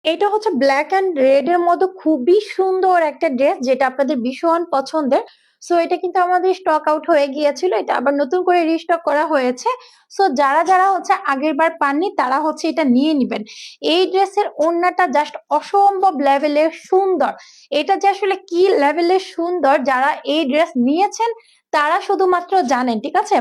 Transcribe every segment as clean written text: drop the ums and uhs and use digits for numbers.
এটা হচ্ছে black and red এর মধ্যে খুবই সুন্দর একটা ড্রেস, যেটা আপনাদের ভীষণ পছন্দের। সো এটা কিন্তু আমাদের স্টক আউট হয়ে গিয়েছিল, এটা আবার নতুন করে রিস্টক করা হয়েছে। সো যারা যারা হচ্ছে আগের বার পাননি তারা হচ্ছে এটা নিয়ে নিবেন। এই ড্রেসের ওড়নাটা জাস্ট অসম্ভব লেভেলের সুন্দর। এটা যে আসলে কি লেভেলের সুন্দর, যারা এই ড্রেস নিয়েছেন তারা শুধুমাত্র জানেন, ঠিক আছে।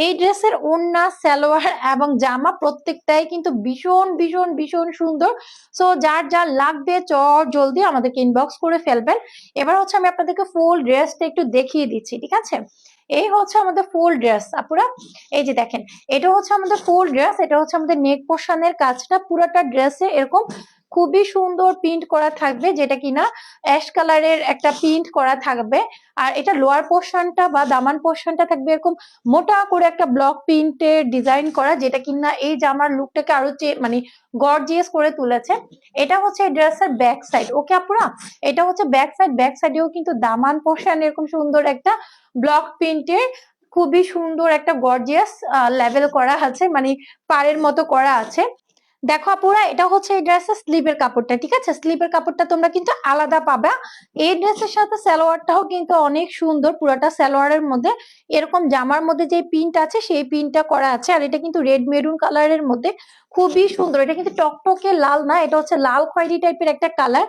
এই ড্রেসের ওড়না, সালোয়ার এবং জামা প্রত্যেকটাই কিন্তু ভীষণ ভীষণ ভীষণ সুন্দর। সো যার যার লাগবে চট জলদি আমাদেরকে ইনবক্স করে ফেলবেন। এবার হচ্ছে আমি আপনাদেরকে ফুল ড্রেসটা একটু দেখিয়ে দিচ্ছি, ঠিক আছে। এই হচ্ছে আমাদের ফুল ড্রেস আপুরা। এই যে দেখেন, এটা হচ্ছে আমাদের ফুল ড্রেস। এটা হচ্ছে আমাদের নেক পোর্শনের কাজটা পুরোটা ড্রেসে এরকম খুবই সুন্দর প্রিন্ট করা থাকবে, যেটা কিনা অ্যাশ কালারের একটা প্রিন্ট করা থাকবে। আর এটা লোয়ার পোর্শনটা বা দামান পোর্শনটা থাকবে এরকম মোটা করে একটা ব্লক প্রিন্টের ডিজাইন করা, যেটা কিনা এই জামার লুকটাকে আরো মানে গর্জিয়াস করে তুলেছে। এটা হচ্ছে এই ড্রেসের ব্যাক সাইড, ওকে আপুরা। এটা হচ্ছে ব্যাক সাইড। ব্যাক সাইডেও কিন্তু দামান পোর্শন এরকম সুন্দর একটা ব্লক প্রিন্টের খুবই সুন্দর একটা গর্জিয়াস লেভেল করা আছে, মানে পাড়ের মতো করা আছে। দেখো আপুরা, এটা হচ্ছে এই ড্রেসের স্লিভের কাপড়টা, ঠিক আছে। স্লিভের কাপড়টা তোমরা কিন্তু আলাদা পাবা। এই ড্রেসের সাথে সালোয়ারটাও কিন্তু অনেক সুন্দর, পুরোটা সালোয়ারের মধ্যে এরকম জামার মধ্যে যে প্রিন্ট আছে সেই প্রিন্টটা করা আছে। আর এটা কিন্তু রেড মেরুন কালারের মধ্যে খুবই সুন্দর। এটা কিন্তু টকটকে লাল না, এটা হচ্ছে লাল খয়েরি টাইপের একটা কালার।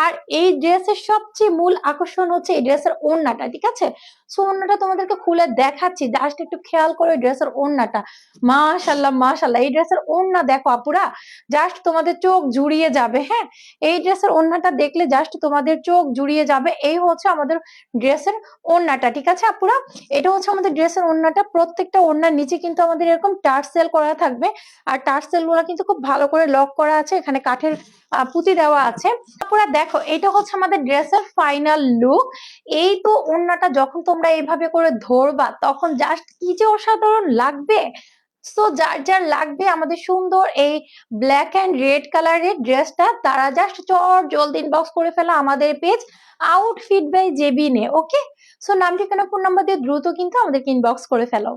আর এই ড্রেসের সবচেয়ে মূল আকর্ষণ হচ্ছে এই ড্রেসের ওড়নাটা, ঠিক আছে। সো ওড়নাটা তোমাদেরকে খুলে দেখাচ্ছি, জাস্ট একটু খেয়াল করো ড্রেসের ওড়নাটা। মাশাল্লাহ মাশাল্লাহ, এই ড্রেসের ওড়না দেখো আপুরা, জাস্ট তোমাদের চোখ জুড়িয়ে যাবে। হ্যাঁ, এই ড্রেসের ওড়নাটা দেখলে জাস্ট তোমাদের চোখ জুড়িয়ে যাবে। এই হচ্ছে আমাদের ড্রেসের ওড়নাটা, ঠিক আছে আপুরা। এটা হচ্ছে আমাদের ড্রেসের ওড়নাটা। প্রত্যেকটা ওড়নার নিচে কিন্তু আমাদের এরকম টার্সেল করা থাকবে। আর টার্সেল গুলো কিন্তু খুব ভালো করে লক করা আছে, এখানে কাঠের পুঁতি দেওয়া আছে। আপুরা দেখো, এটা হচ্ছে আমাদের ড্রেসের ফাইনাল লুক। এই তো ওড়নাটা যখন তোমরা এইভাবে করে ধরবা তখন জাস্ট কি যে অসাধারণ লাগবে। সো যার যার লাগবে আমাদের সুন্দর এই ব্ল্যাক এন্ড রেড কালারের ড্রেসটা, তারা জাস্ট চট জলদি ইনবক্স করে ফেলো আমাদের পেজ আউটফিট বাই জেবিনে, ওকে। সো নাম ঠিকানা ফোন নাম্বার দিয়ে দ্রুত কিন্তু আমাদেরকে ইনবক্স করে ফেলো।